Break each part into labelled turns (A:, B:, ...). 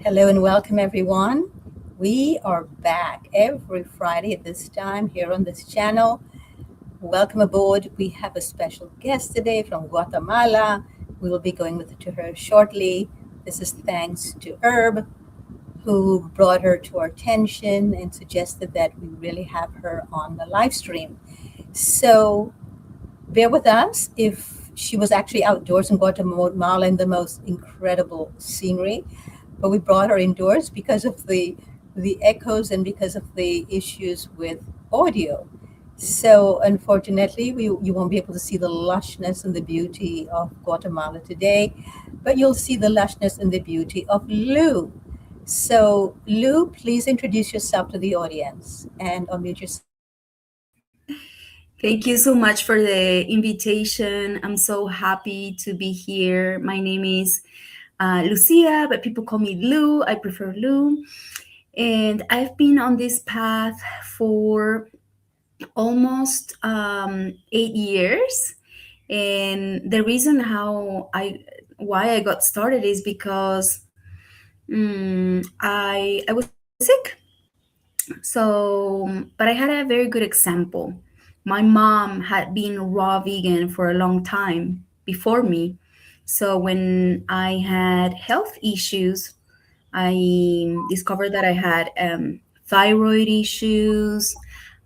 A: Hello and welcome, everyone. We are back every Friday at this time here on this channel. Welcome aboard. We have a special guest today from Guatemala. We will be going to her shortly. This is thanks to Herb, who brought her to our attention and suggested that we really have her on the live stream. So bear with us if she was actually outdoors in Guatemala in the most incredible scenery. But we brought her indoors because of the echoes and because of the issues with audio. So unfortunately, you won't be able to see the lushness and the beauty of Guatemala today, but you'll see the lushness and the beauty of Lou. So Lou, please introduce yourself to the audience and unmute yourself.
B: Thank you so much for the invitation. I'm so happy to be here. My name is Lucia, but people call me Lou. I prefer Lou. And I've been on this path for almost 8 years. And the reason why I got started is because I was sick. So, but I had a very good example. My mom had been raw vegan for a long time before me. So when I had health issues, I discovered that I had thyroid issues,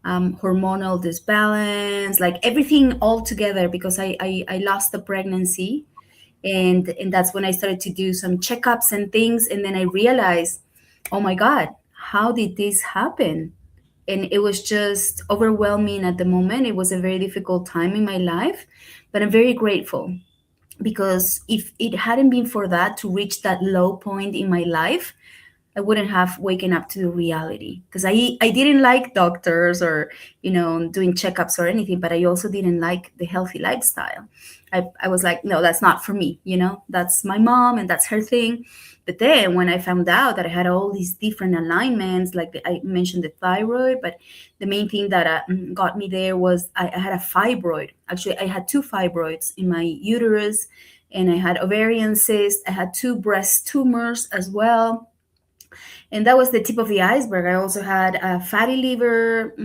B: hormonal disbalance, like everything all together because I lost the pregnancy. And that's when I started to do some checkups and things. And then I realized, oh my God, how did this happen? And it was just overwhelming at the moment. It was a very difficult time in my life, but I'm very grateful because if it hadn't been for that to reach that low point in my life, I wouldn't have waken up to the reality because I didn't like doctors or doing checkups or anything, but I also didn't like the healthy lifestyle. I was like, no, that's not for me. That's my mom and that's her thing. But then when I found out that I had all these different alignments, like I mentioned the thyroid, but the main thing that got me there was I had a fibroid. Actually, I had two fibroids in my uterus, and I had ovarian cysts. I had two breast tumors as well, and that was the tip of the iceberg. I also had a fatty liver,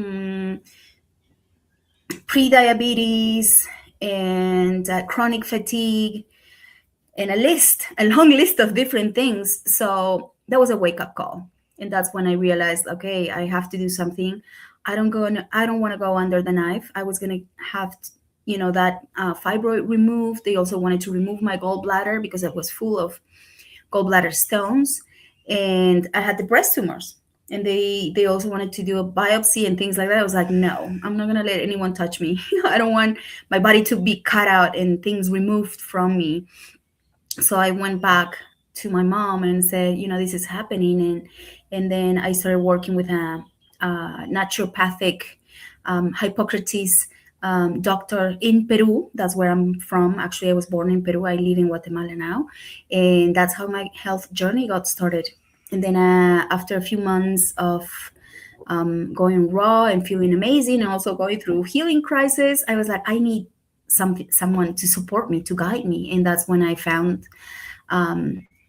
B: pre-diabetes, and chronic fatigue, and a long list of different things. So that was a wake-up call, and that's when I realized, okay, I have to do something. I don't want to go under the knife. I was gonna have that fibroid removed. They also wanted to remove my gallbladder because it was full of gallbladder stones, and I had the breast tumors, and they also wanted to do a biopsy and things like that. I was like, no, I'm not gonna let anyone touch me. I don't want my body to be cut out and things removed from me. So I went back to my mom and said, this is happening, and then I started working with a naturopathic Hippocrates doctor in Peru. That's where I'm from. Actually, I was born in Peru. I live in Guatemala now. And that's how my health journey got started. And then after a few months of going raw and feeling amazing and also going through healing crisis, I was like, I need someone to support me, to guide me. And that's when I found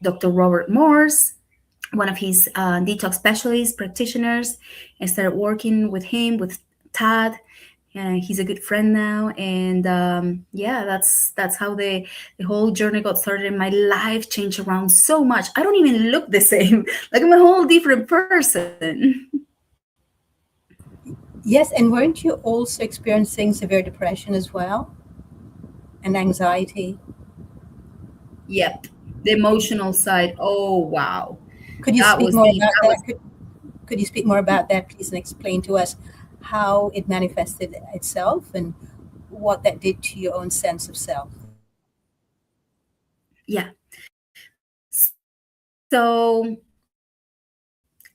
B: Dr. Robert Morse, one of his detox specialist practitioners, and started working with him, with Tad. He's a good friend now, and that's how the whole journey got started. And my life changed around so much. I don't even look the same. Like I'm a whole different person.
A: Yes, and weren't you also experiencing severe depression as well and anxiety?
B: Yep, the emotional side. Oh wow,
A: Could you
B: that
A: speak
B: was
A: more
B: deep.
A: about
B: That
A: that?
B: was
A: Could you speak more about that, please, and explain to us how it manifested itself and what that did to your own sense of self?
B: yeah. So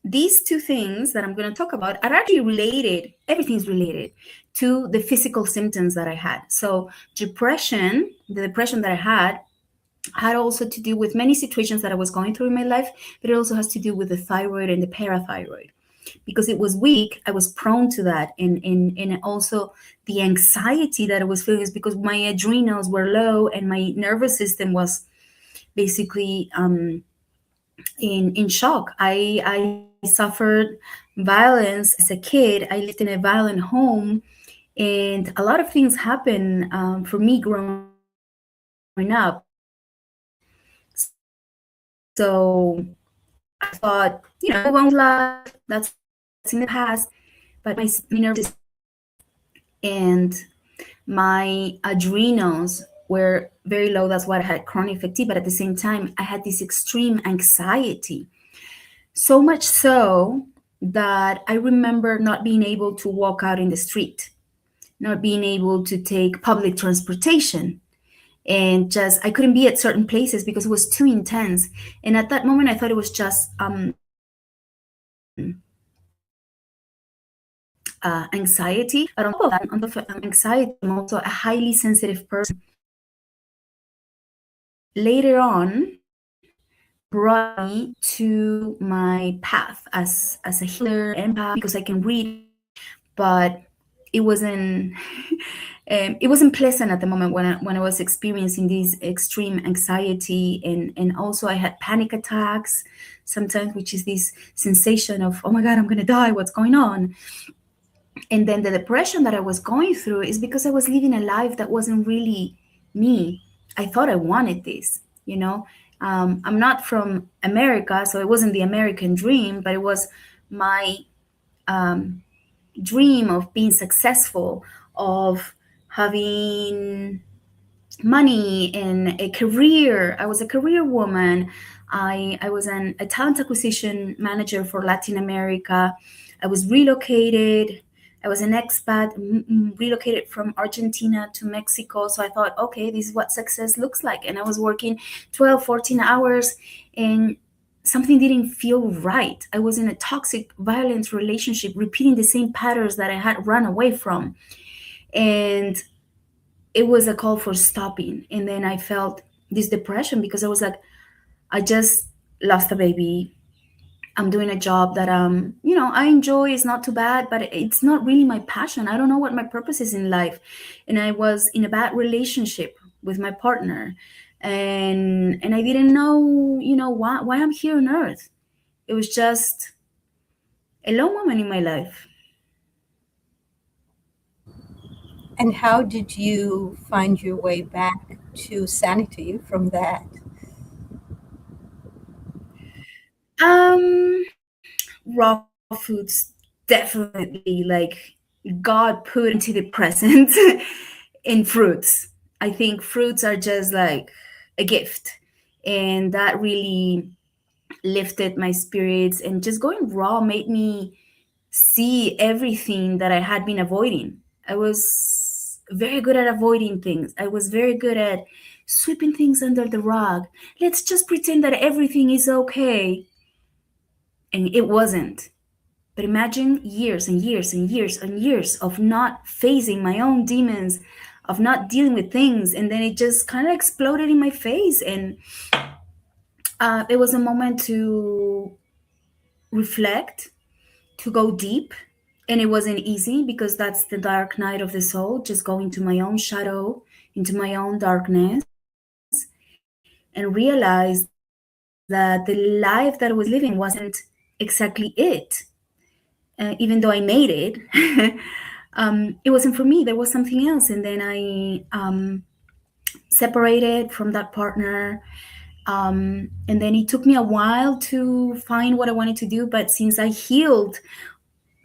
B: these two things that I'm going to talk about are actually related. Everything's related to the physical symptoms that I had. So depression, the depression that I had also to do with many situations that I was going through in my life, but it also has to do with the thyroid and the parathyroid. Because it was weak, I was prone to that. And also the anxiety that I was feeling is because my adrenals were low and my nervous system was basically in shock. I suffered violence as a kid. I lived in a violent home, and a lot of things happened for me growing up. So I thought, move on with life. That's in the past. But my nervous system and my adrenals were very low. That's why I had chronic fatigue. But at the same time, I had this extreme anxiety. So much so that I remember not being able to walk out in the street, not being able to take public transportation. And just, I couldn't be at certain places because it was too intense. And at that moment, I thought it was just anxiety. But on top of that, on top of anxiety, I'm also a highly sensitive person. Later on, brought me to my path as a healer, empath, because I can read, but it wasn't it wasn't pleasant at the moment when I was experiencing this extreme anxiety, and also I had panic attacks sometimes, which is this sensation of, oh my god, I'm gonna die, what's going on? And then the depression that I was going through is because I was living a life that wasn't really me. I thought I wanted this, you know. I'm not from America, so it wasn't the American dream, but it was my dream of being successful, of having money and a career. I was a career woman. I was a talent acquisition manager for Latin America. I was relocated. I was an expat, relocated from Argentina to Mexico. So I thought, okay, this is what success looks like. And I was working 12, 14 hours, and something didn't feel right. I was in a toxic, violent relationship, repeating the same patterns that I had run away from. And it was a call for stopping. And then I felt this depression because I was like, I just lost a baby. I'm doing a job that I enjoy. It's not too bad, but it's not really my passion. I don't know what my purpose is in life. And I was in a bad relationship with my partner. And I didn't know, why I'm here on earth. It was just a low moment in my life.
A: And how did you find your way back to sanity from that?
B: Raw foods, definitely, like, God put into the present in fruits. I think fruits are just like a gift, and that really lifted my spirits. And just going raw made me see everything that I had been avoiding. I was very good at avoiding things. I was very good at sweeping things under the rug. Let's just pretend that everything is okay. And it wasn't. But imagine years and years and years and years of not facing my own demons, of not dealing with things. And then it just kind of exploded in my face. And it was a moment to reflect, to go deep. And it wasn't easy because that's the dark night of the soul, just going to my own shadow, into my own darkness, and realize that the life that I was living wasn't exactly it. Even though I made it, it wasn't for me. There was something else. And then I separated from that partner. And then it took me a while to find what I wanted to do. But since I healed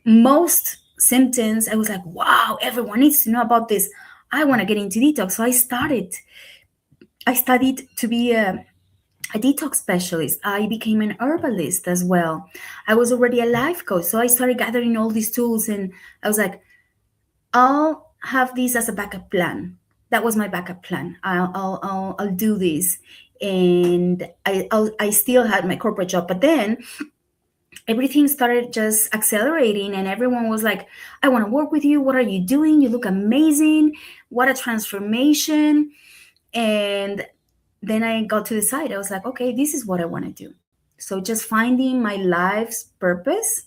B: most symptoms, I was like, wow, everyone needs to know about this. I want to get into detox. So I studied to be a detox specialist. I became an herbalist as well. I was already a life coach. So I started gathering all these tools, and I was like, I'll have this as a backup plan. That was my backup plan. I'll do this. And I still had my corporate job. But then everything started just accelerating, and everyone was like, I want to work with you. What are you doing? You look amazing. What a transformation. And then I got to decide. I was like, okay, this is what I want to do. So just finding my life's purpose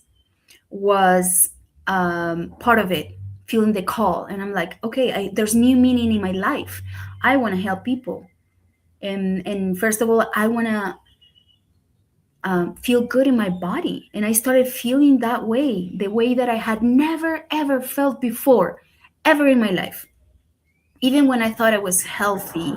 B: was part of it, feeling the call. And I'm like, okay, there's new meaning in my life. I want to help people. And first of all, I want to feel good in my body. And I started feeling that way, the way that I had never, ever felt before, ever in my life. Even when I thought I was healthy,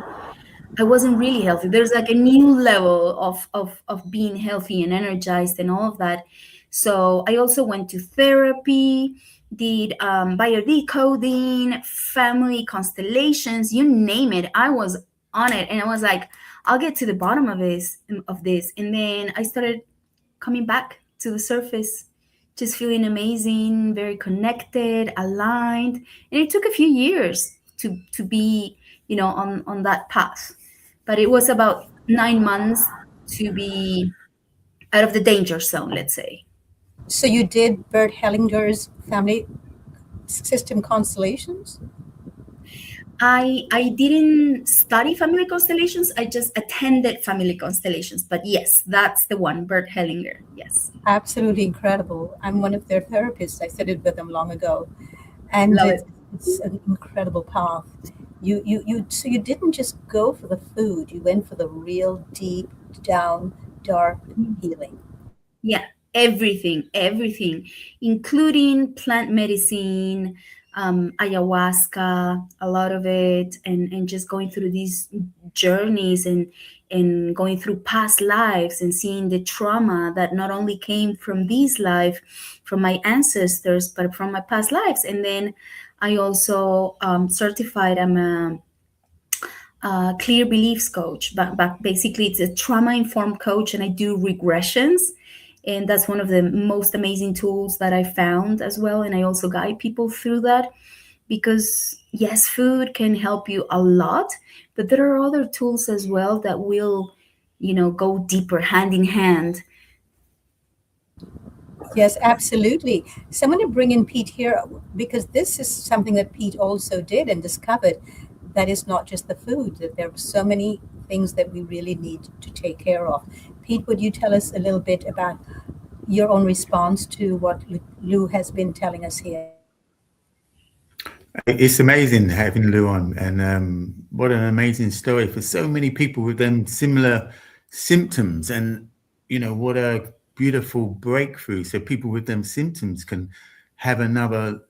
B: I wasn't really healthy. There's like a new level of being healthy and energized and all of that. So I also went to therapy, did biodecoding, family constellations, you name it. I was on it, and I was like, I'll get to the bottom of this. And then I started coming back to the surface, just feeling amazing, very connected, aligned. And it took a few years to be, on that path. But it was about 9 months to be out of the danger zone, let's say.
A: So you did Bert Hellinger's family system constellations?
B: I didn't study family constellations. I just attended family constellations. But yes, that's the one, Bert Hellinger. Yes.
A: Absolutely incredible. I'm one of their therapists. I studied with them long ago, and
B: Love
A: it's,
B: it.
A: it's an incredible path. So you didn't just go for the food. You went for the real deep down dark healing.
B: Yeah, everything, including plant medicine, ayahuasca, a lot of it, and just going through these journeys and going through past lives and seeing the trauma that not only came from this life, from my ancestors, but from my past lives. And then I also certified. I'm a clear beliefs coach, but basically it's a trauma informed coach, and I do regressions, and that's one of the most amazing tools that I found as well. And I also guide people through that, because yes, food can help you a lot, but there are other tools as well that will, go deeper, hand in hand.
A: Yes, absolutely. So I'm going to bring in Pete here because this is something that Pete also did and discovered that is not just the food, that there are so many things that we really need to take care of. Pete, would you tell us a little bit about your own response to what Lou has been telling us here?
C: It's amazing having Lou on, and what an amazing story for so many people with them similar symptoms, and what a beautiful breakthrough. So people with them symptoms can have another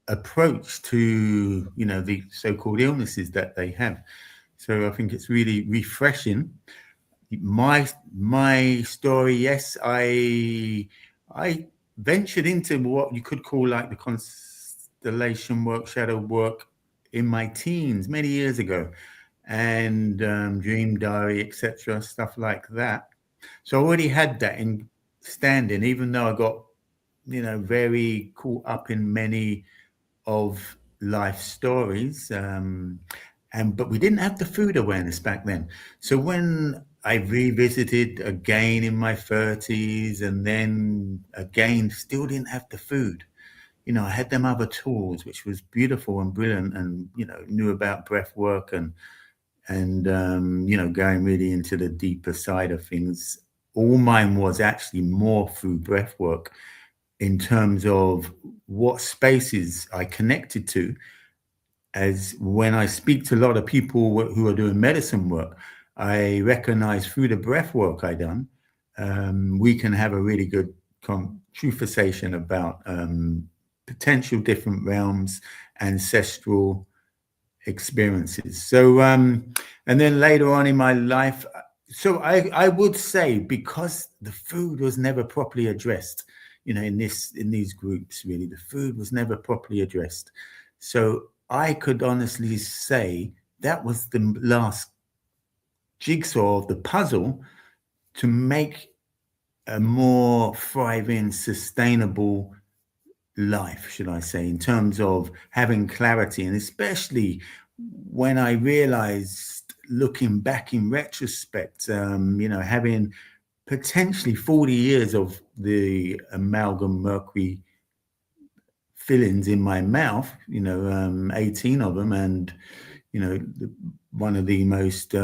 C: approach to the so-called illnesses that they have. So I think it's really refreshing. My story, yes, I ventured into what you could call like the constellation work, shadow work in my teens many years ago, and dream diary, etc., stuff like that. So I already had that in standing, even though I got very caught up in many of life stories. But we didn't have the food awareness back then. So when I revisited again in my 30s, and then again, still didn't have the food. I had them other tools, which was beautiful and brilliant, and knew about breath work and going really into the deeper side of things. All mine was actually more through breath work in terms of what spaces I connected to. As when I speak to a lot of people who are doing medicine work, I recognize through the breath work I done, we can have a really good conversation about potential different realms, ancestral experiences. So, and then later on in my life, so I would say, because the food was never properly addressed, in these groups, really, the food was never properly addressed. So I could honestly say that was the last jigsaw of the puzzle to make a more thriving, sustainable life, should I say, in terms of having clarity. And especially when I realized, looking back in retrospect, having potentially 40 years of the amalgam mercury fillings in my mouth, 18 of them, and one of the most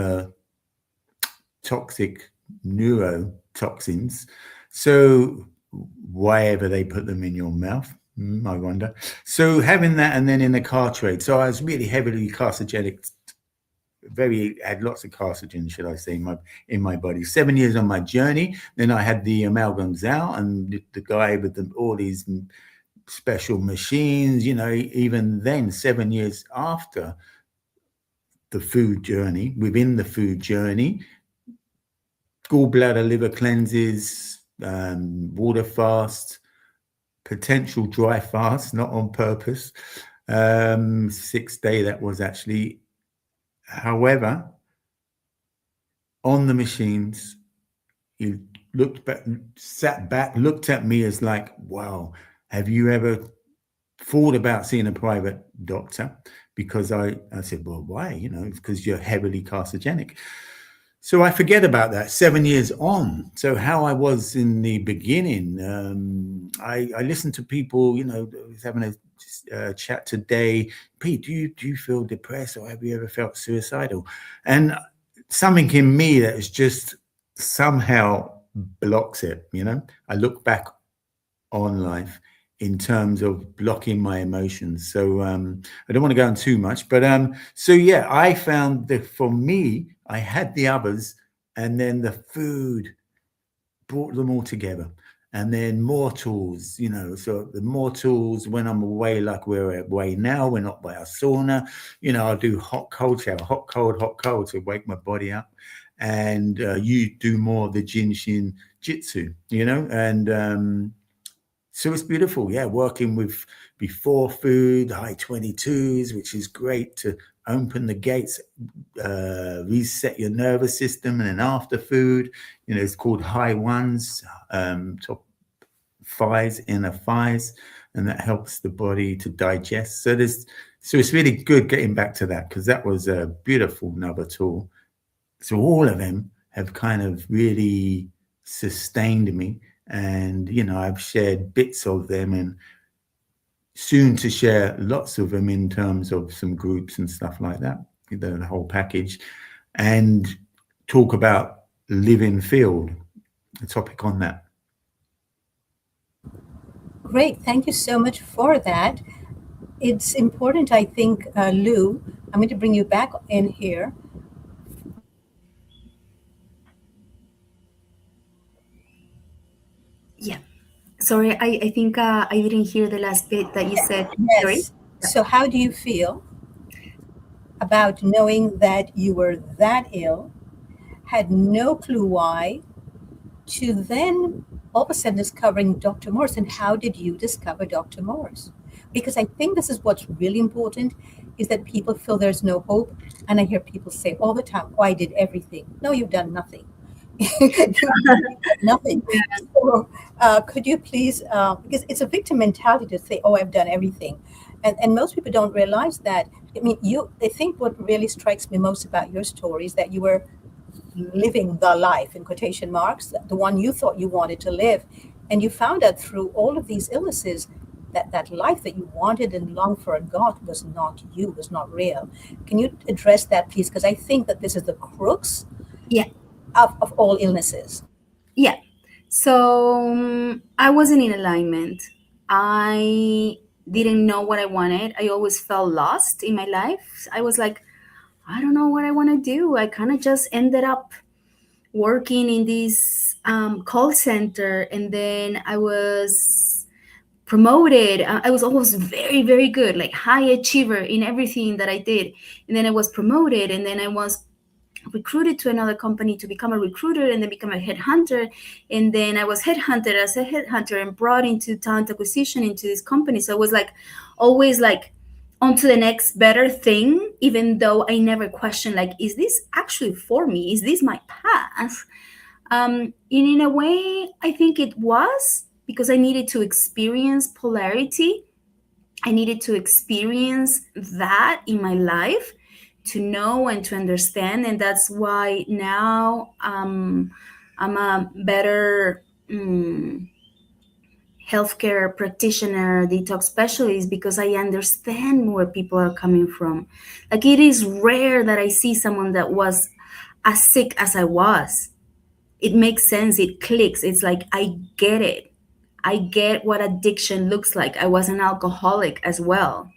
C: toxic neurotoxins. So why ever they put them in your mouth, I wonder. So having that, and then in the car trade. So I was really heavily carcinogenic very had lots of carcinogens, should I say, in my body. 7 years on my journey. Then I had the amalgams out, and the guy with all these special machines. Even then, 7 years after the food journey, within the food journey, gallbladder, liver cleanses, water fast, potential dry fast, not on purpose. 6-day that was actually. However, on the machines, he looked back, sat back, looked at me as like, wow, have you ever thought about seeing a private doctor? Because I said, well, why? It's because you're heavily carcinogenic. So I forget about that 7 years on. So how I was in the beginning, I listened to people, was having a chat today. Pete, do you feel depressed, or have you ever felt suicidal? And something in me that is just somehow blocks it. I look back on life in terms of blocking my emotions. So I don't want to go on too much, but so yeah, I found that for me, I had the others, and then the food brought them all together. And then more tools, so the more tools when I'm away, like we're away now, we're not by a sauna, I'll do hot, cold shower, hot, cold to wake my body up. And you do more of the Jinshin Jitsu, and so it's beautiful, yeah, working with before food, high 22s, which is great to open the gates, reset your nervous system, and then after food, it's called high ones, top thighs, inner thighs, and that helps the body to digest. So it's really good getting back to that, because that was a beautiful another tool. So all of them have kind of really sustained me. And, I've shared bits of them, and soon to share lots of them in terms of some groups and stuff like that, the whole package, and talk about living field, a topic on that.
A: Great. Thank you so much for that. It's important, I think, Lou, I'm going to bring you back in here.
B: Yeah. Sorry, I think I didn't hear the last bit that you said.
A: Yes.
B: Sorry.
A: So how do you feel about knowing that you were that ill, had no clue why, to then all of a sudden discovering Dr. Morse? And how did you discover Dr. Morse? Because I think this is what's really important, is that people feel there's no hope. And I hear people say all the time, oh, I did everything. No, you've done nothing. Nothing. So, could you please, because it's a victim mentality to say, oh, I've done everything. And most people don't realize that. I mean, they think what really strikes me most about your story is that you were living the life, in quotation marks, the one you thought you wanted to live. And you found out through all of these illnesses that life that you wanted and longed for and got was not you, was not real. Can you address that, please? Because I think that this is the crux of all illnesses.
B: Yeah. So I wasn't in alignment. I didn't know what I wanted. I always felt lost in my life. I was like, I don't know what I want to do. I kind of just ended up working in this call center, and then I was promoted. I was always very, very good, like high achiever in everything that I did. And then I was promoted, and then I was recruited to another company to become a recruiter, and then become a headhunter. And then I was headhunted as a headhunter and brought into talent acquisition into this company. So I was like always like on to the next better thing, even though I never questioned, like, is this actually for me? Is this my path? And in a way, I think it was, because I needed to experience polarity. I needed to experience that in my life to know and to understand. And that's why now I'm a better healthcare practitioner, detox specialist, because I understand where people are coming from. Like, it is rare that I see someone that was as sick as I was. It makes sense. It clicks. It's like, I get it. I get what addiction looks like. I was an alcoholic as well.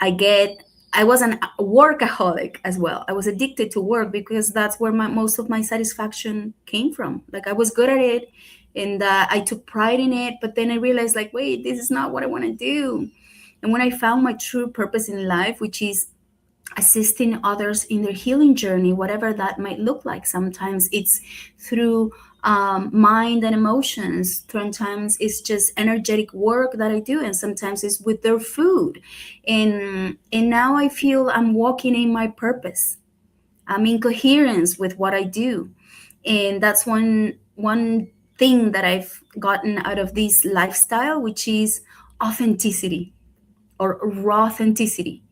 B: I get I was a workaholic as well. I was addicted to work because that's where most of my satisfaction came from. Like I was good at it, and I took pride in it. But then I realized, like, wait, this is not what I want to do. And when I found my true purpose in life, which is assisting others in their healing journey, whatever that might look like. Sometimes it's through mind and emotions. Sometimes it's just energetic work that I do, and sometimes it's with their food. And now I feel I'm walking in my purpose. I'm in coherence with what I do, and that's one thing that I've gotten out of this lifestyle, which is authenticity or raw authenticity,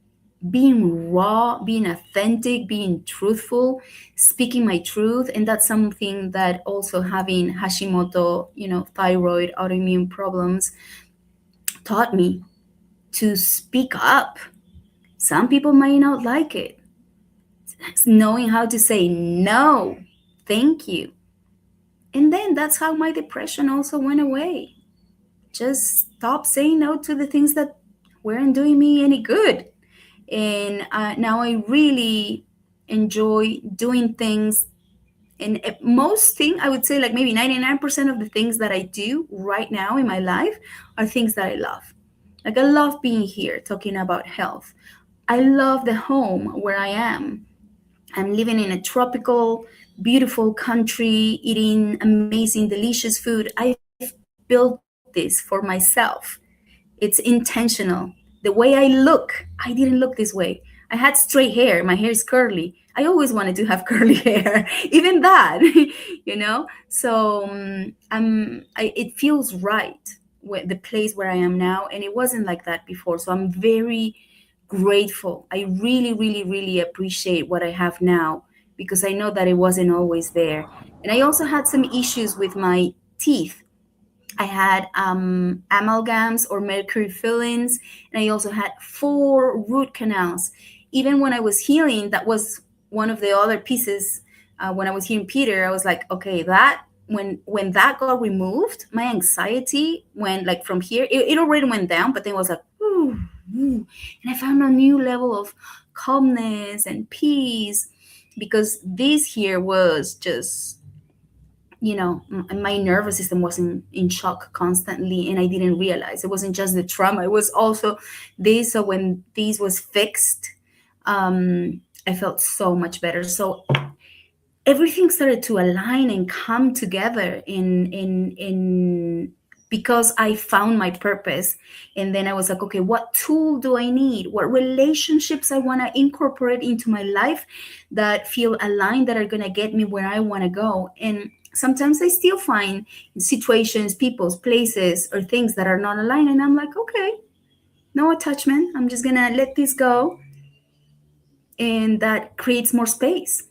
B: being raw, being authentic, being truthful, speaking my truth. And that's something that also having Hashimoto, thyroid, autoimmune problems taught me to speak up. Some people may not like it. Knowing how to say no, thank you. And then that's how my depression also went away. Just stop saying no to the things that weren't doing me any good. And now I really enjoy doing things. And most thing, I would say, like maybe 99% of the things that I do right now in my life are things that I love. Like I love being here talking about health. I love the home where I am. I'm living in a tropical, beautiful country, eating amazing, delicious food. I've built this for myself. It's intentional. The way I look, I didn't look this way. I had straight hair. My hair is curly. I always wanted to have curly hair, even that, So it feels right with the place where I am now, and it wasn't like that before. So I'm very grateful. I really, really, really appreciate what I have now because I know that it wasn't always there. And I also had some issues with my teeth. I had amalgams or mercury fillings, and I also had 4 root canals. Even when I was healing, that was one of the other pieces. When I was hearing Peter, I was like, okay, that when that got removed, my anxiety went like from here. It already went down, but then it was like, ooh, ooh. And I found a new level of calmness and peace because this here was just my nervous system was in shock constantly, and I didn't realize it wasn't just the trauma, it was also this. So when this was fixed, I felt so much better. So everything started to align and come together in because I found my purpose. And then I was like, okay, what tool do I need? What relationships I want to incorporate into my life that feel aligned, that are going to get me where I want to go? And sometimes I still find situations, people's places, or things that are not aligned. And I'm like, okay, no attachment. I'm just going to let this go. And that creates more space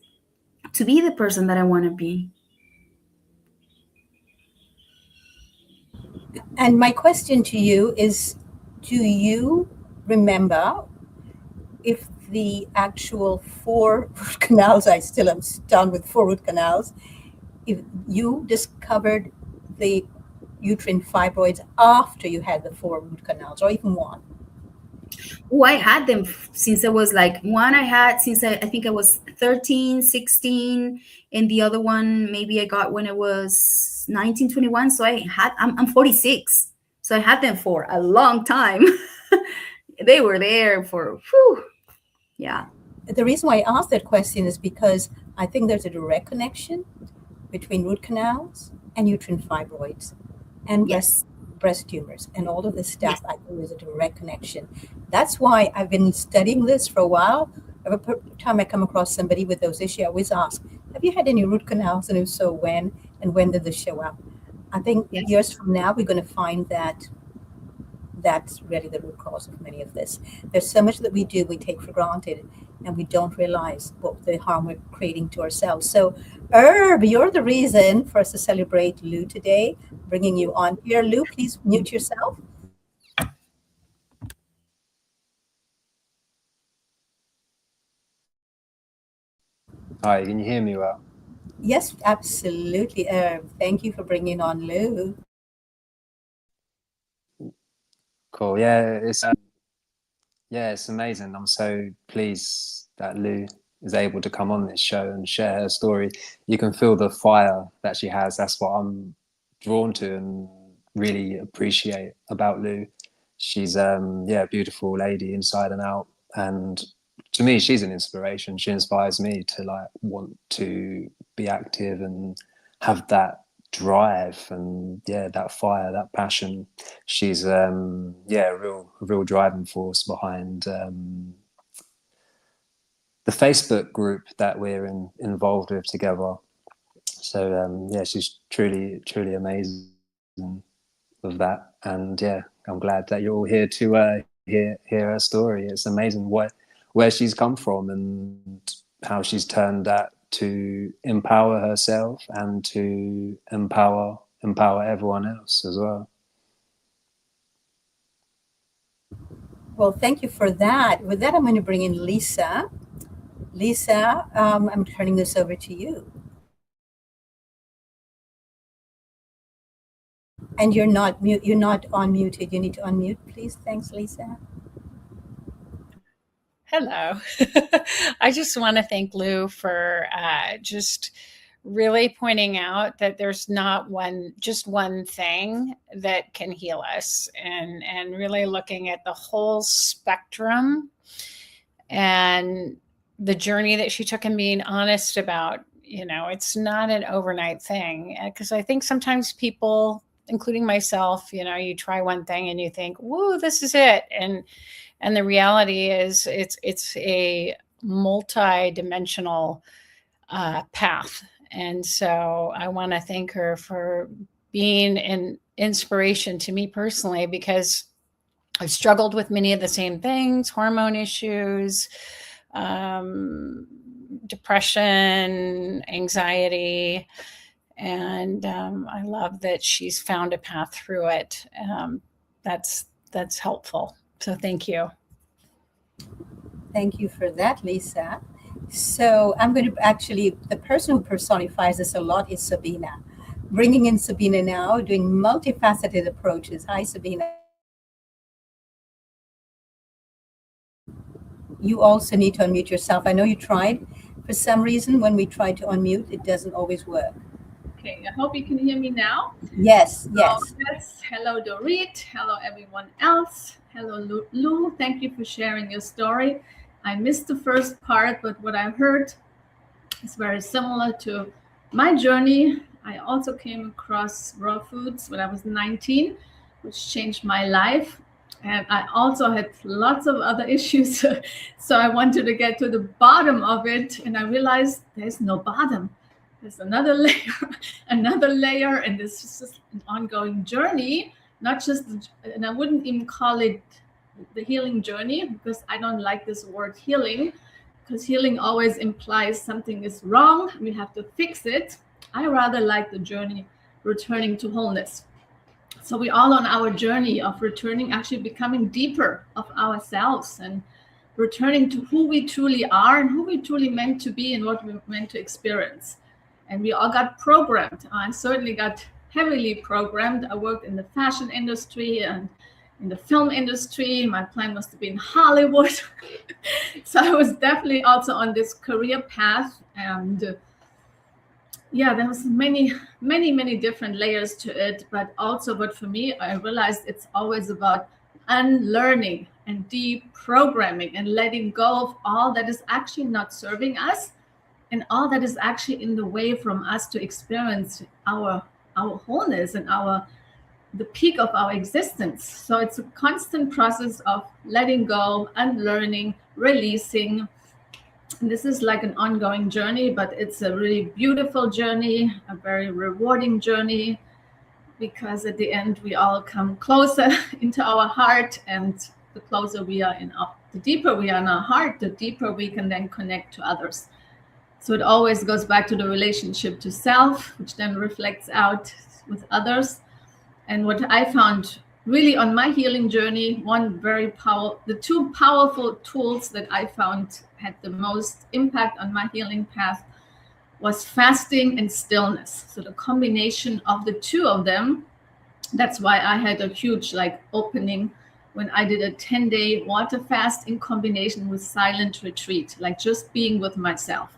B: to be the person that I want to be.
A: And my question to you is, do you remember if the actual 4 root canals, I still am stunned with 4 root canals, if you discovered the uterine fibroids after you had the 4 root canals, or even 1?
B: Oh, I had them since I was like, one I had since I think I was 13, 16, and the other one maybe I got when I was 19, 21. So I'm 46. So I had them for a long time. They were there for, whew, yeah.
A: The reason why I asked that question is because I think there's a direct connection between root canals and uterine fibroids and
B: Yes.
A: breast tumors and all of this stuff. I think there's a direct connection. That's why I've been studying this for a while. Every time I come across somebody with those issues, I always ask, have you had any root canals? And if so, when? And when did this show up? I think years from now, we're going to find that that's really the root cause of many of this. There's so much that we do, we take for granted, and we don't realize what the harm we're creating to ourselves. So, Herb, you're the reason for us to celebrate Lou today, bringing you on here. Lou, please mute yourself.
D: Hi, can you hear me well?
A: Yes, absolutely, Herb. Thank you for bringing on Lou.
D: Cool. Yeah, Yeah, it's amazing. I'm so pleased that Lou is able to come on this show and share her story. You can feel the fire that she has. That's what I'm drawn to and really appreciate about Lou. She's a beautiful lady inside and out. And to me, she's an inspiration. She inspires me to like want to be active and have that drive and that fire, that passion. She's a real driving force behind the Facebook group that we're involved with together. So she's truly amazing with that. And I'm glad that you're all here to hear her story. It's amazing where she's come from and how she's turned that to empower herself and to empower everyone else as well.
A: Well, thank you for that. With that, I'm going to bring in Lisa. Lisa, I'm turning this over to you. And you're not unmuted. You need to unmute, please. Thanks, Lisa.
E: Hello. I just want to thank Lou for just really pointing out that there's not just one thing that can heal us, and really looking at the whole spectrum and the journey that she took and being honest about, it's not an overnight thing. Because I think sometimes people, including myself, you try one thing and you think, whoa, this is it. And the reality is it's a multi-dimensional path. And so I want to thank her for being an inspiration to me personally, because I've struggled with many of the same things, hormone issues, depression, anxiety. And I love that she's found a path through it. That's helpful. So thank you.
A: Thank you for that, Lisa. So I'm going to the person who personifies this a lot is Sabina. Bringing in Sabina now, doing multifaceted approaches. Hi, Sabina. You also need to unmute yourself. I know you tried. For some reason, when we try to unmute, it doesn't always work.
F: Okay, I hope you can hear me now.
A: Yes.
F: Yes. Hello, Dorit. Hello, everyone else. Hello, Lou. Thank you for sharing your story. I missed the first part, but what I heard is very similar to my journey. I also came across raw foods when I was 19, which changed my life. And I also had lots of other issues. So I wanted to get to the bottom of it. And I realized there's no bottom. There's another layer. And this is just an ongoing journey, and I wouldn't even call it the healing journey, because I don't like this word healing, because healing always implies something is wrong. We have to fix it. I rather like the journey, returning to wholeness. So we're all on our journey of returning, actually becoming deeper of ourselves and returning to who we truly are and who we truly meant to be and what we meant to experience. And we all got programmed. I certainly got heavily programmed. I worked in the fashion industry and in the film industry. My plan was to be in Hollywood. So I was definitely also on this career path. And there was many different layers to it. But for me, I realized it's always about unlearning and deprogramming and letting go of all that is actually not serving us and all that is actually in the way from us to experience our wholeness and the peak of our existence. So it's a constant process of letting go, unlearning, releasing. And this is like an ongoing journey, but it's a really beautiful journey, a very rewarding journey, because at the end we all come closer into our heart, and the closer we are the deeper we are in our heart, the deeper we can then connect to others. So it always goes back to the relationship to self, which then reflects out with others. And what I found really on my healing journey, the two powerful tools that I found had the most impact on my healing path was fasting and stillness. So the combination of the two of them, that's why I had a huge opening when I did a 10-day water fast in combination with silent retreat, like just being with myself.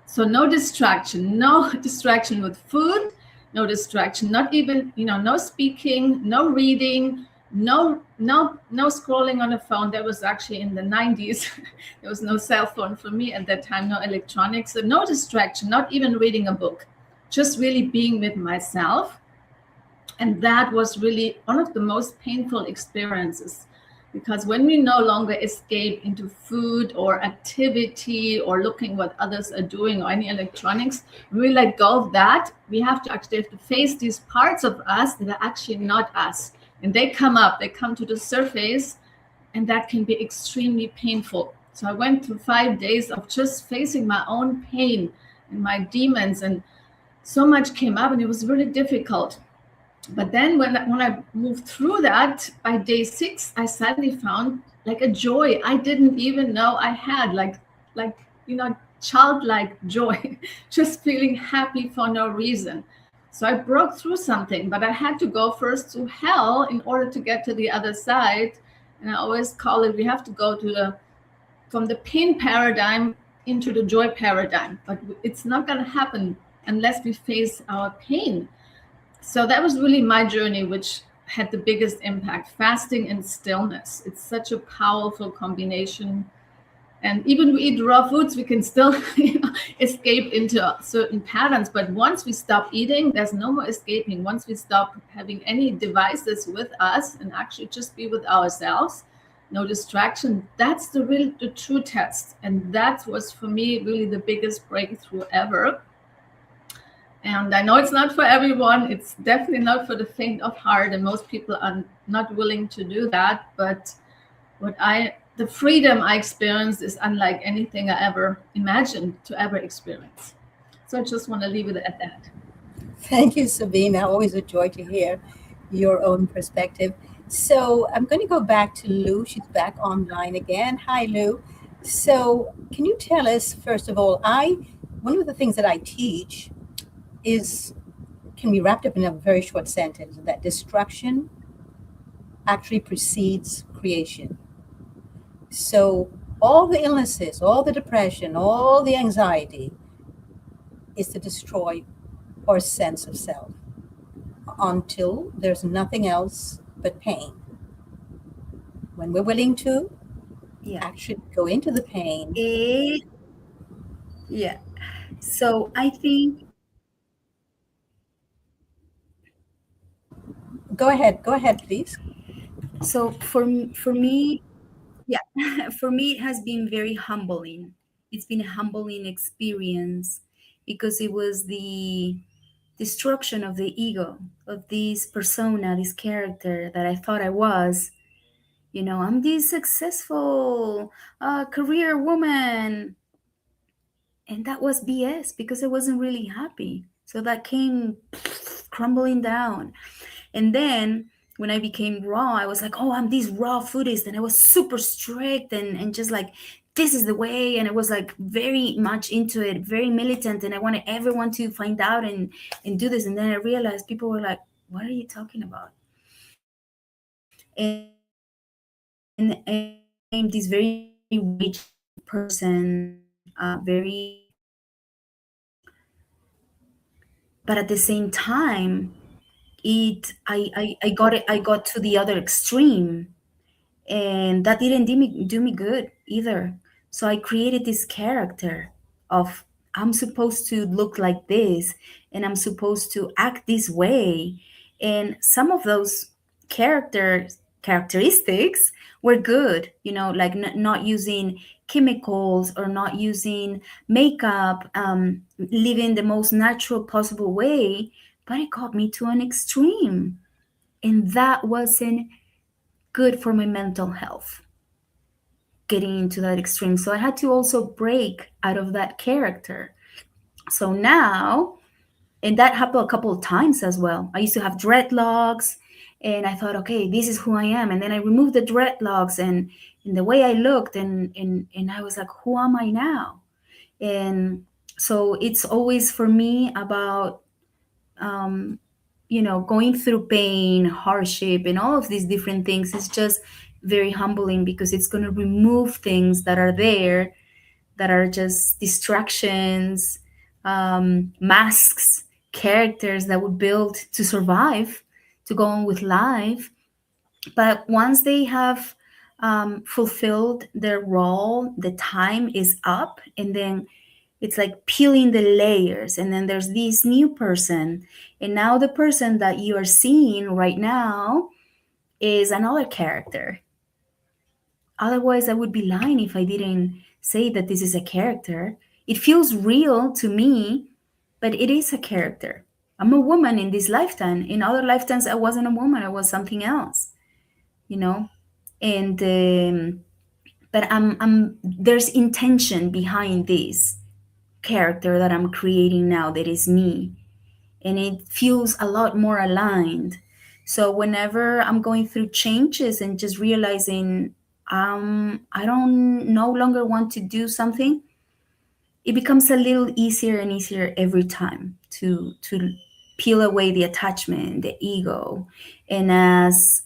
F: So no distraction, no distraction with food, no distraction, not even, no speaking, no reading, no scrolling on a phone. That was actually in the 90s. There was no cell phone for me at that time, no electronics, so no distraction, not even reading a book, just really being with myself. And that was really one of the most painful experiences, because when we no longer escape into food or activity or looking what others are doing or any electronics, we let go of that. We have to actually face these parts of us that are actually not us. And they come up, they come to the surface, and that can be extremely painful. So I went through 5 days of just facing my own pain and my demons, and so much came up, and it was really difficult. But then when I moved through that, by day 6, I suddenly found like a joy I didn't even know I had, like childlike joy, just feeling happy for no reason. So I broke through something, but I had to go first to hell in order to get to the other side. And I always call it, we have to go to from the pain paradigm into the joy paradigm. But it's not going to happen unless we face our pain. So that was really my journey, which had the biggest impact, fasting and stillness. It's such a powerful combination. And even we eat raw foods, we can still escape into certain patterns. But once we stop eating, there's no more escaping. Once we stop having any devices with us and actually just be with ourselves, no distraction, that's the true test. And that was for me really the biggest breakthrough ever. And I know it's not for everyone. It's definitely not for the faint of heart, and most people are not willing to do that. But the freedom I experienced is unlike anything I ever imagined to ever experience. So I just want to leave it at that.
A: Thank you, Sabina. Always a joy to hear your own perspective. So I'm going to go back to Lou. She's back online again. Hi, Lou. So can you tell us, first of all, one of the things that I teach can be wrapped up in a very short sentence, that destruction actually precedes creation. So all the illnesses, all the depression, all the anxiety is to destroy our sense of self until there's nothing else but pain. When we're willing to actually go into the pain.
B: Yeah. So I think.
A: Go ahead, please.
B: So for me, for me, it has been very humbling. It's been a humbling experience because it was the destruction of the ego, of this persona, this character that I thought I was. I'm this successful career woman. And that was BS because I wasn't really happy. So that came crumbling down. And then when I became raw, I was like, oh, I'm this raw foodist. And I was super strict and just like, this is the way. And I was like very much into it, very militant. And I wanted everyone to find out and do this. And then I realized people were like, what are you talking about? And I'm this very rich person, very, but at the same time, I got to the other extreme, and that didn't do me good either. So I created this character of, I'm supposed to look like this and I'm supposed to act this way, and some of those characteristics were good, like not using chemicals or not using makeup, living the most natural possible way. But it got me to an extreme, and that wasn't good for my mental health, getting into that extreme. So I had to also break out of that character. So now, and that happened a couple of times as well. I used to have dreadlocks, and I thought, okay, this is who I am. And then I removed the dreadlocks and the way I looked, and I was like, who am I now? And so it's always for me about going through pain, hardship, and all of these different things. It's just very humbling, because it's going to remove things that are there that are just distractions, masks, characters that would build to survive, to go on with life. But once they have fulfilled their role, the time is up, and then it's like peeling the layers, and then there's this new person, and now the person that you are seeing right now is another character. Otherwise, I would be lying if I didn't say that this is a character. It feels real to me, but it is a character. I'm a woman in this lifetime. In other lifetimes, I wasn't a woman, I was something else, you know? And, but I'm there's intention behind this character that I'm creating now that is me. And it feels a lot more aligned. So whenever I'm going through changes and just realizing I don't no longer want to do something, it becomes a little easier and easier every time to peel away the attachment, the ego. And as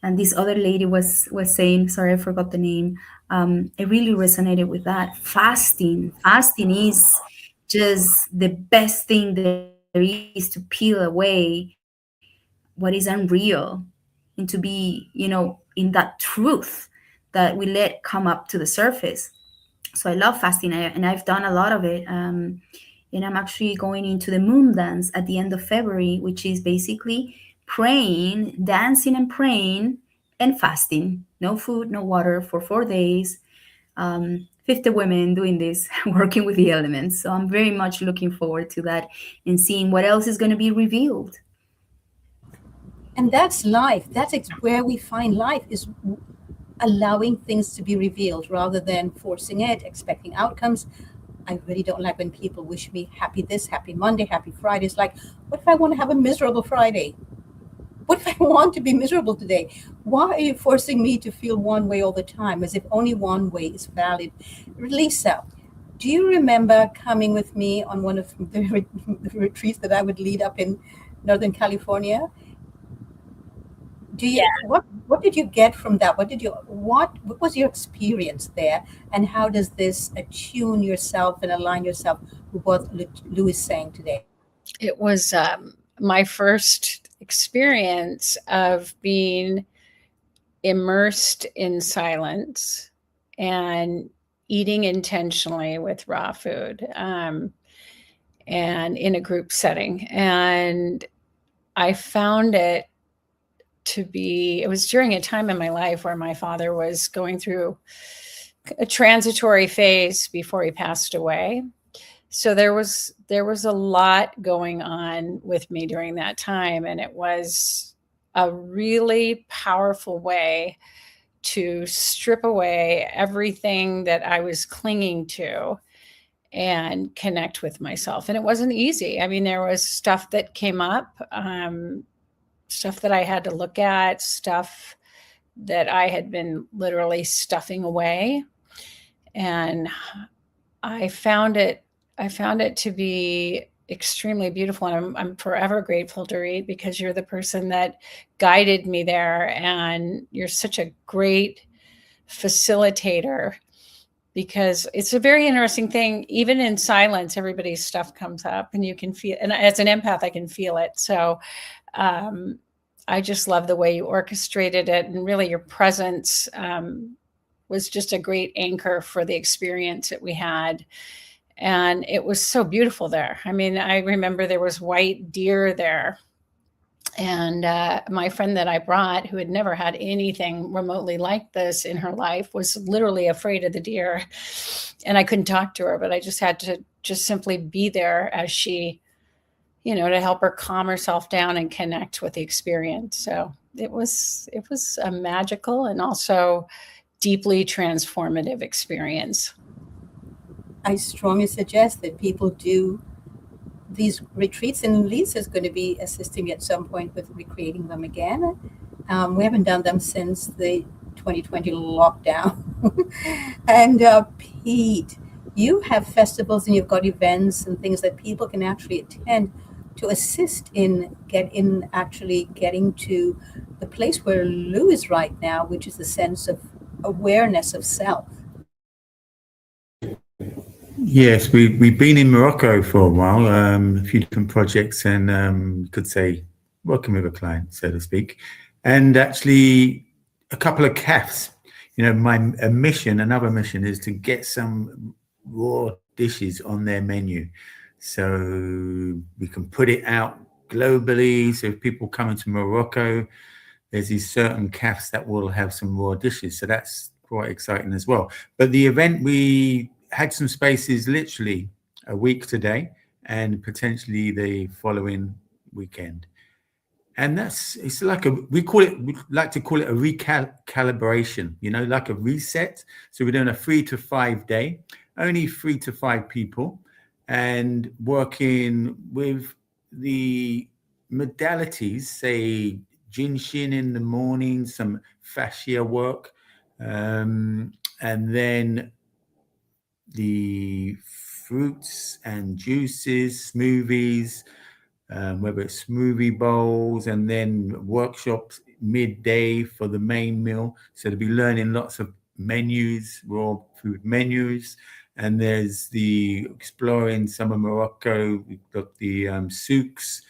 B: and this other lady was saying, sorry, I forgot the name. I really resonated with that. Fasting is just the best thing there is to peel away what is unreal, and to be, in that truth that we let come up to the surface. So I love fasting, and I've done a lot of it. And I'm actually going into the moon dance at the end of February, which is basically praying, dancing and praying and fasting. No food, no water for 4 days. 50 women doing this, working with the elements. So I'm very much looking forward to that and seeing what else is going to be revealed.
A: And that's life. That's where we find life, is allowing things to be revealed rather than forcing it, expecting outcomes. I really don't like when people wish me happy this, happy Monday, happy Friday. It's like, what if I want to have a miserable Friday? What if I want to be miserable today? Why are you forcing me to feel one way all the time, as if only one way is valid? Lisa, do you remember coming with me on one of the retreats that I would lead up in Northern California? What did you get from that? What was your experience there, and how does this attune yourself and align yourself with what Lou is saying today?
E: It was my first experience of being immersed in silence and eating intentionally with raw food, and in a group setting. And I found it was during a time in my life where my father was going through a transitory phase before he passed away. So there was a lot going on with me during that time, and it was a really powerful way to strip away everything that I was clinging to and connect with myself. And it wasn't easy. I mean, there was stuff that came up, stuff that I had to look at, stuff that I had been literally stuffing away. And I found it to be extremely beautiful. And I'm forever grateful, Dorit, because you're the person that guided me there. And you're such a great facilitator, because it's a very interesting thing. Even in silence, everybody's stuff comes up and you can feel, and as an empath, I can feel it. So I just love the way you orchestrated it, and really your presence was just a great anchor for the experience that we had. And it was so beautiful there. I mean, I remember there was white deer there. And my friend that I brought, who had never had anything remotely like this in her life, was literally afraid of the deer. And I couldn't talk to her, but I just had to just simply be there as she, to help her calm herself down and connect with the experience. So it was a magical and also deeply transformative experience.
A: I strongly suggest that people do these retreats, and Lisa's going to be assisting me at some point with recreating them again. We haven't done them since the 2020 lockdown. And Pete, you have festivals and you've got events and things that people can actually attend. to assist in actually getting to the place where Lou is right now, which is the sense of awareness of self.
C: Yes, we've been in Morocco for a while, a few different projects, and you could say working with a client, so to speak, and actually a couple of CAFs. You know, another mission is to get some raw dishes on their menu, so we can put it out globally. So if people come into Morocco, there's these certain CAFs that will have some raw dishes, so that's quite exciting as well. But the event, we had some spaces literally a week today and potentially the following weekend. And it's like we like to call it a recalibration, you know, like a reset. So we're doing a 3 to 5 day, only 3 to 5 people, and working with the modalities, say Jinshin in the morning, some fascia work, and then the fruits and juices, smoothies, whether it's smoothie bowls, and then workshops midday for the main meal. So to be learning lots of menus, raw food menus. And there's the exploring some of Morocco. We've got the souks.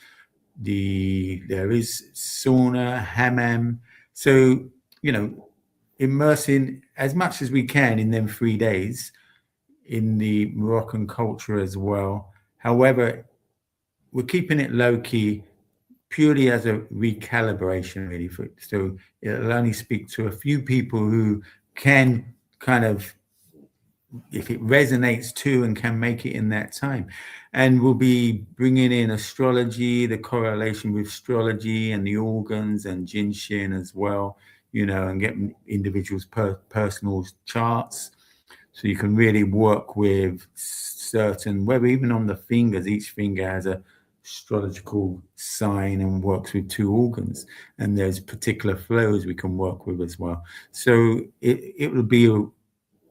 C: There is sauna, hammam. So, you know, immersing as much as we can in them 3 days in the Moroccan culture as well. However, we're keeping it low key, purely as a recalibration, really. So it'll only speak to a few people who can kind of, if it resonates too, and can make it in that time. And we'll be bringing in astrology, the correlation with astrology and the organs and Jinshin as well, you know, and getting individuals' personal charts. So you can really work with certain, whether even on the fingers, each finger has a astrological sign and works with 2 organs. And there's particular flows we can work with as well. So it will be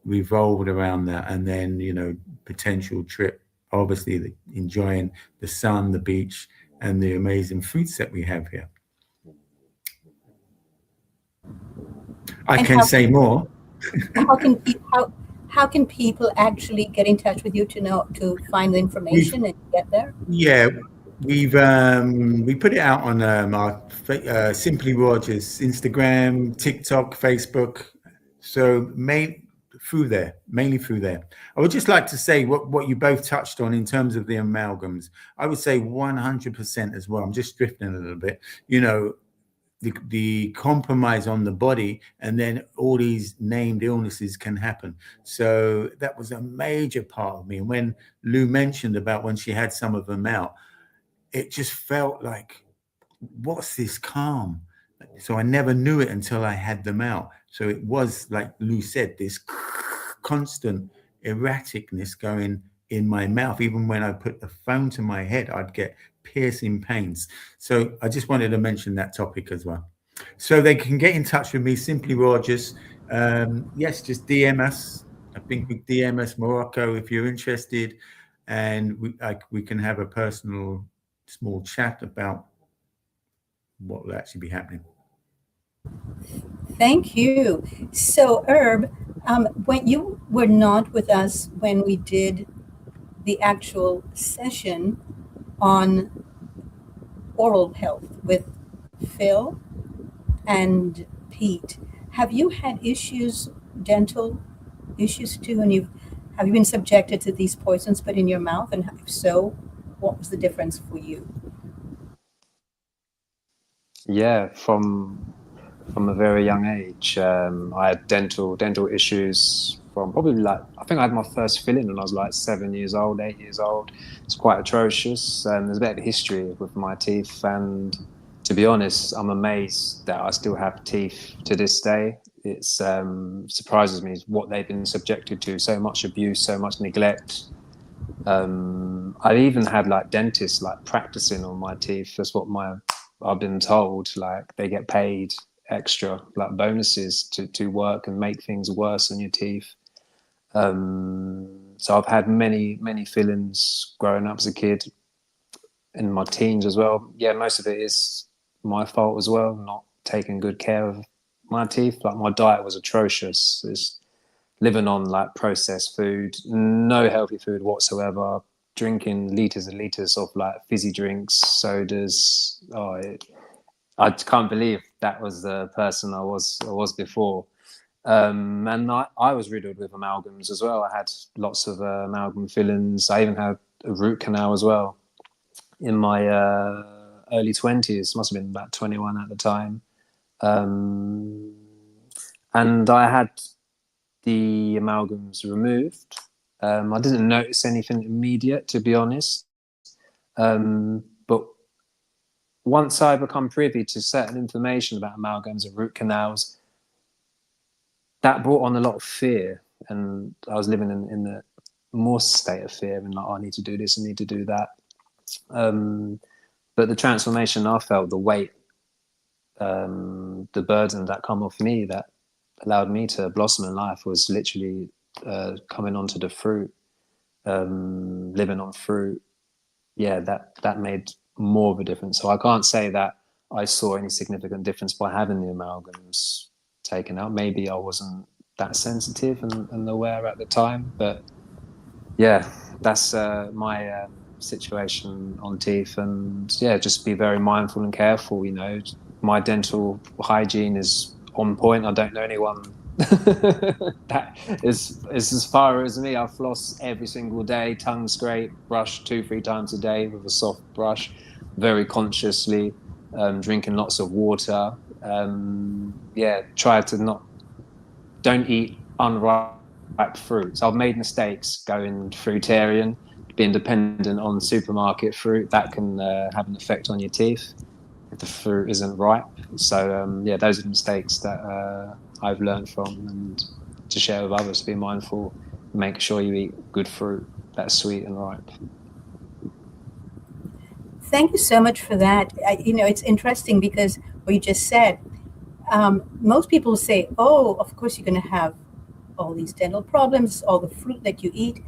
C: revolved around that. And then, you know, potential trip, obviously enjoying the sun, the beach, and the amazing fruits that we have here. I can say more.
A: How can people actually get in touch with you to find the information and get there?
C: Yeah, we put it out on our Simply Rogers Instagram, TikTok, Facebook. So mainly through there. I would just like to say what you both touched on in terms of the amalgams. I would say 100% as well. I'm just drifting a little bit. You know, the compromise on the body, and then all these named illnesses can happen. So that was a major part of me. And when Lou mentioned about when she had some of them out, it just felt like, what's this calm? So I never knew it until I had them out. So it was, like Lou said, this constant erraticness going in my mouth. Even when I put the phone to my head, I'd get piercing pains. So I just wanted to mention that topic as well. So they can get in touch with me, Simply Rogers. Yes, just DM us. I think we DM us Morocco if you're interested, and we can have a personal small chat about what will actually be happening.
A: Thank you. So, Herb, when you were not with us when we did the actual session on oral health with Phil and Pete, have you had dental issues too? And have you been subjected to these poisons put in your mouth? And if so, what was the difference for you?
D: Yeah, from a very young age, I had dental issues from probably, like, I think I had my first filling when I was like 7 years old, 8 years old. It's quite atrocious. There's a bit of history with my teeth, and to be honest, I'm amazed that I still have teeth to this day. It surprises me what they've been subjected to, so much abuse, so much neglect. I even had like dentists like practicing on my teeth. That's what I've been told, like they get paid extra, like bonuses to work and make things worse on your teeth. So I've had many fillings growing up as a kid. in my teens as well. Yeah, most of it is my fault as well, not taking good care of my teeth. Like, my diet was atrocious. It's living on like processed food, no healthy food whatsoever, drinking liters and liters of like fizzy drinks, sodas. I can't believe that was the person I was before. And I was riddled with amalgams as well. I had lots of amalgam fillings. I even had a root canal as well in my early 20s. Must have been about 21 at the time. And I had the amalgams removed. I didn't notice anything immediate, to be honest. But once I become privy to certain information about amalgams and root canals, that brought on a lot of fear. And I was living in the more state of fear, and like, oh, I need to do this, I need to do that. But the transformation I felt, the weight, the burden that come off me, that allowed me to blossom in life, was literally coming onto the fruit, living on fruit. Yeah, that made more of a difference. So I can't say that I saw any significant difference by having the amalgams taken out. Maybe I wasn't that sensitive and aware at the time, but yeah, that's my situation on teeth. And yeah, just be very mindful and careful. You know, my dental hygiene is on point. I don't know anyone that is as far as me. I floss every single day, tongue scrape, brush 2-3 times a day with a soft brush, very consciously, drinking lots of water. Yeah, try to don't eat unripe fruits. I've made mistakes going fruitarian, being dependent on supermarket fruit. That can have an effect on your teeth if the fruit isn't ripe. So yeah, those are the mistakes that I've learned from, and to share with others. Be mindful, make sure you eat good fruit that's sweet and ripe.
A: Thank you so much for that. It's interesting because what you just said, most people say, oh, of course you're going to have all these dental problems, all the fruit that you eat.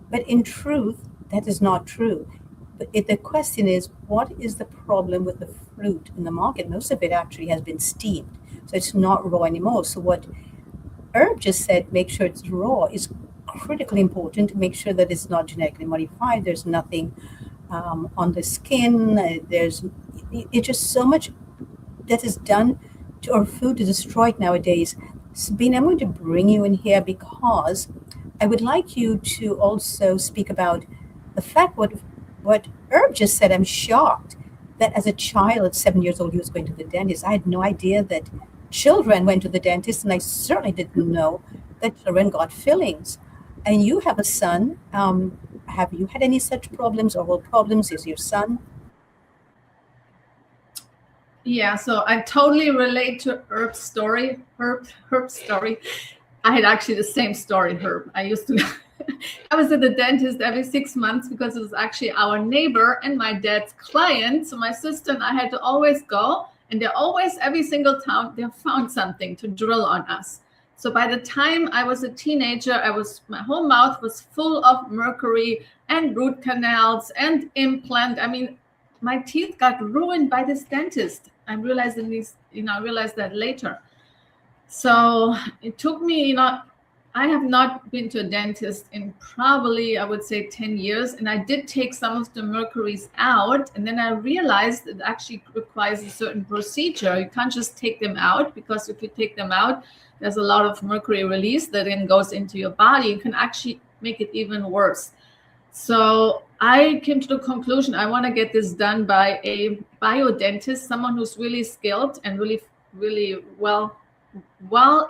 A: But in truth, that is not true. But the question is, what is the problem with the fruit in the market? Most of it actually has been steamed, so it's not raw anymore. So what Herb just said, make sure it's raw, is critically important to make sure that it's not genetically modified. There's nothing on the skin. It's just so much that is done to our food to destroy it nowadays. Sabine, I'm going to bring you in here because I would like you to also speak about the fact what Herb just said. I'm shocked that as a child at 7 years old, he was going to the dentist. I had no idea that children went to the dentist, and I certainly didn't know that children got fillings. And you have a son. Have you had any such problems, or what problems is your son?
F: Yeah, so I totally relate to Herb's story. Herb's story. I had actually the same story, Herb. I was at the dentist every 6 months because it was actually our neighbor and my dad's client. So my sister and I had to always go, and they always, every single time, they found something to drill on us. So by the time I was a teenager, my whole mouth was full of mercury and root canals and implant. I mean, my teeth got ruined by this dentist. I realized that later. So it took me, I have not been to a dentist in probably, I would say, 10 years. And I did take some of the mercuries out. And then I realized it actually requires a certain procedure. You can't just take them out, because if you take them out, there's a lot of mercury release that then goes into your body. You can actually make it even worse. So I came to the conclusion, I want to get this done by a biodentist, someone who's really skilled and really, really well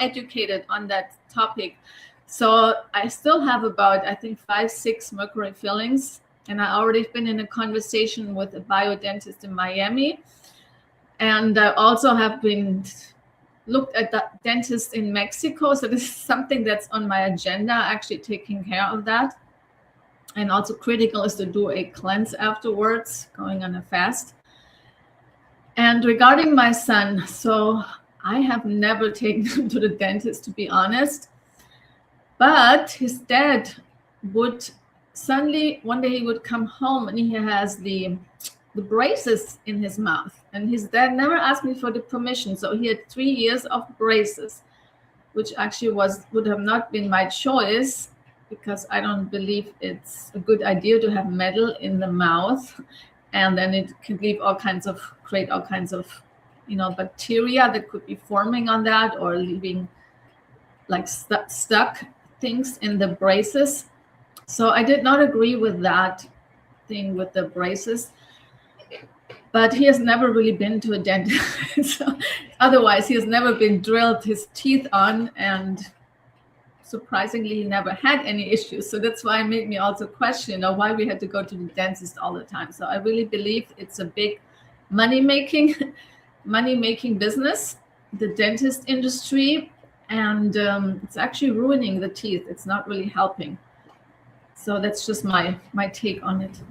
F: educated on that topic. So I still have about, I think, 5-6 mercury fillings, and I already been in a conversation with a biodentist in Miami, and I also have been looked at the dentist in Mexico. So this is something that's on my agenda, actually taking care of that. And also critical is to do a cleanse afterwards, going on a fast. And regarding my son, so I have never taken him to the dentist, to be honest. But his dad would suddenly, one day he would come home and he has the the braces in his mouth, and his dad never asked me for the permission. So he had 3 years of braces, which actually would have not been my choice, because I don't believe it's a good idea to have metal in the mouth, and then it can create all kinds of bacteria that could be forming on that, or leaving like stuck things in the braces. So I did not agree with that thing with the braces. But he has never really been to a dentist. So otherwise, he has never been drilled his teeth on, and surprisingly, he never had any issues. So that's why it made me also question, why we had to go to the dentist all the time. So I really believe it's a big money-making business, the dentist industry, and it's actually ruining the teeth. It's not really helping. So that's just my take on it.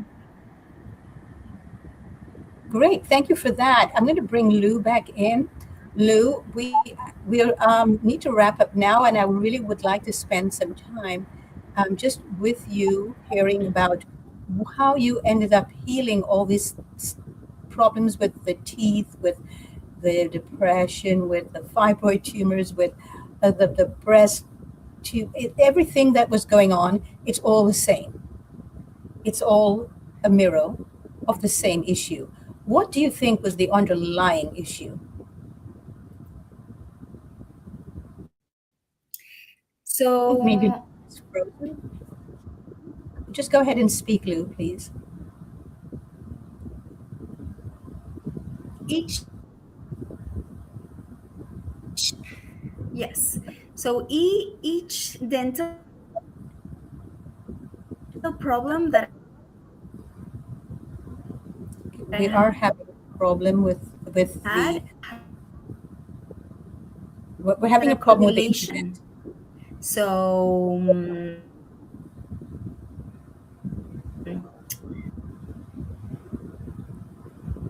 A: Great, thank you for that. I'm going to bring Lou back in. Lou, we need to wrap up now, and I really would like to spend some time just with you, hearing about how you ended up healing all these problems with the teeth, with the depression, with the fibroid tumors, with the breast tube, everything that was going on. It's all the same. It's all a mirror of the same issue. What do you think was the underlying issue?
B: So
A: Maybe it's frozen. Just go ahead and speak, Lou, please.
B: Yes. So each dental problem that
A: We are having a problem with the. We're having a problem with the internet.
B: So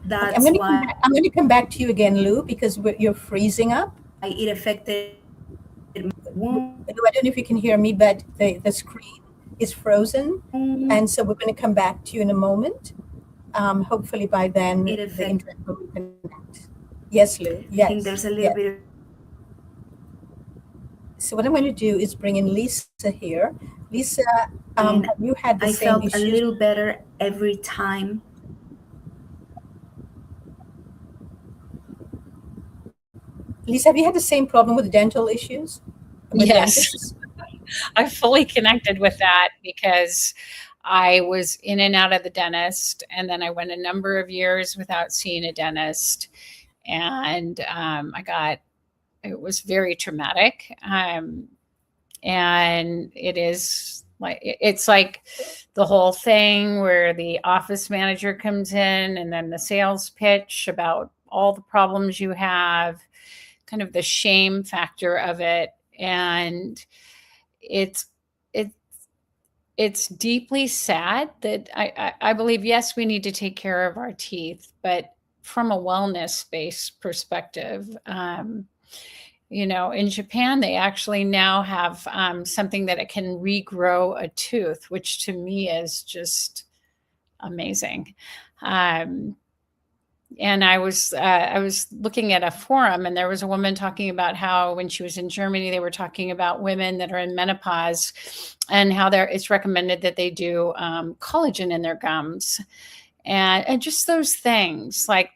B: that's why
A: I'm going to come back to you again, Lou, because you're freezing up.
B: it affected.
A: Lou, I don't know if you can hear me, but the screen is frozen, and so we're going to come back to you in a moment. Hopefully by then the internet will reconnect. Yes, Lou. Yes.
B: I think there's a little bit.
A: So what I'm going to do is bring in Lisa here. Lisa, you had the same
B: felt
A: issues.
B: a little better every time.
A: Lisa, have you had the same problem with dental issues? With
E: Yes.
A: dentists?
E: I fully connected with that because I was in and out of the dentist, and then I went a number of years without seeing a dentist, and it was very traumatic. And it's like the whole thing where the office manager comes in, and then the sales pitch about all the problems you have, kind of the shame factor of it. And it's deeply sad that I believe, yes, we need to take care of our teeth, but from a wellness-based perspective, in Japan, they actually now have something that it can regrow a tooth, which to me is just amazing. And I was looking at a forum, and there was a woman talking about how when she was in Germany, they were talking about women that are in menopause and how it's recommended that they do collagen in their gums, and just those things. Like,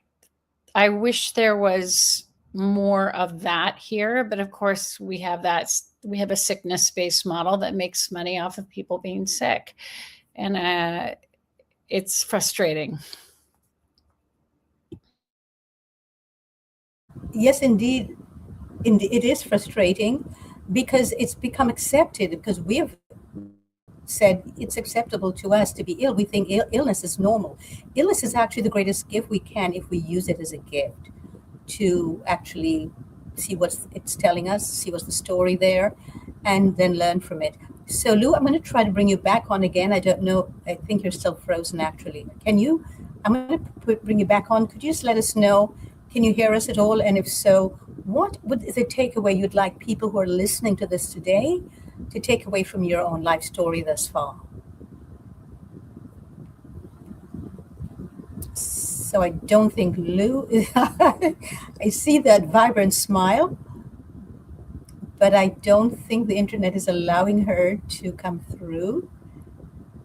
E: I wish there was more of that here, but of course we have a sickness-based model that makes money off of people being sick, and it's frustrating.
A: Yes, indeed. It is frustrating because it's become accepted, because we have said it's acceptable to us to be ill. We think illness is normal. Illness is actually the greatest gift we can if we use it as a gift to actually see what it's telling us, see what's the story there, and then learn from it. So Lou, I'm going to try to bring you back on again. I don't know. I think you're still frozen, actually. Can you? I'm going to bring you back on. Could you just let us know? Can you hear us at all? And if so, what would the takeaway you'd like people who are listening to this today to take away from your own life story thus far? So I don't think Lou, I see that vibrant smile, but I don't think the internet is allowing her to come through.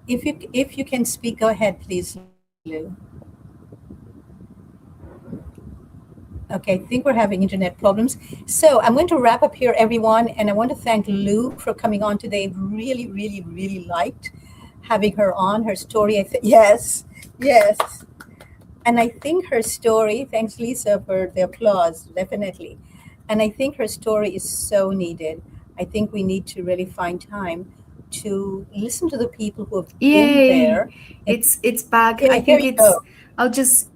A: If you can speak, go ahead, please, Lou. Okay, I think we're having internet problems. So I'm going to wrap up here, everyone, and I want to thank Lou for coming on today. Really, really, really liked having her on. Her story, yes. And I think her story, thanks Lisa for the applause, definitely. And I think her story is so needed. I think we need to really find time to listen to the people who have been there.
B: It's back.
A: Yeah,
B: I think it's,
A: go.
B: I'll just.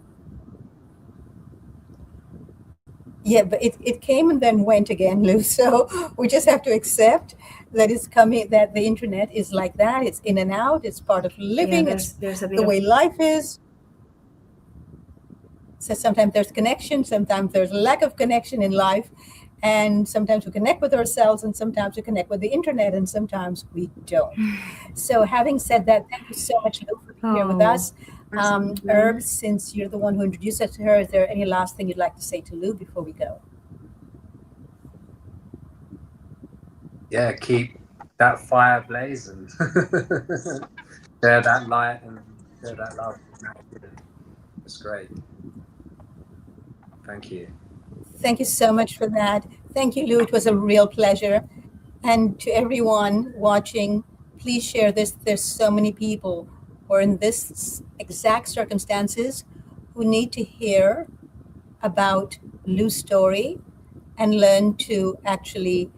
A: Yeah, but it came and then went again, Lou. So we just have to accept that it's coming, that the internet is like that. It's in and out. It's part of living.
B: Yeah,
A: it's
B: there's a bit
A: the
B: of,
A: way life is. So sometimes there's connection, sometimes there's lack of connection in life. And sometimes we connect with ourselves, and sometimes we connect with the internet, and sometimes we don't. So having said that, thank you so much, Lou, for being here with us. Herb, since you're the one who introduced us to her, is there any last thing you'd like to say to Lou before we go?
D: Yeah, keep that fire blazing. Share that light and share that love. It's great. Thank you.
A: Thank you so much for that. Thank you, Lou. It was a real pleasure. And to everyone watching, please share this. There's so many people who are in this exact circumstances who need to hear about Lou's story and learn to actually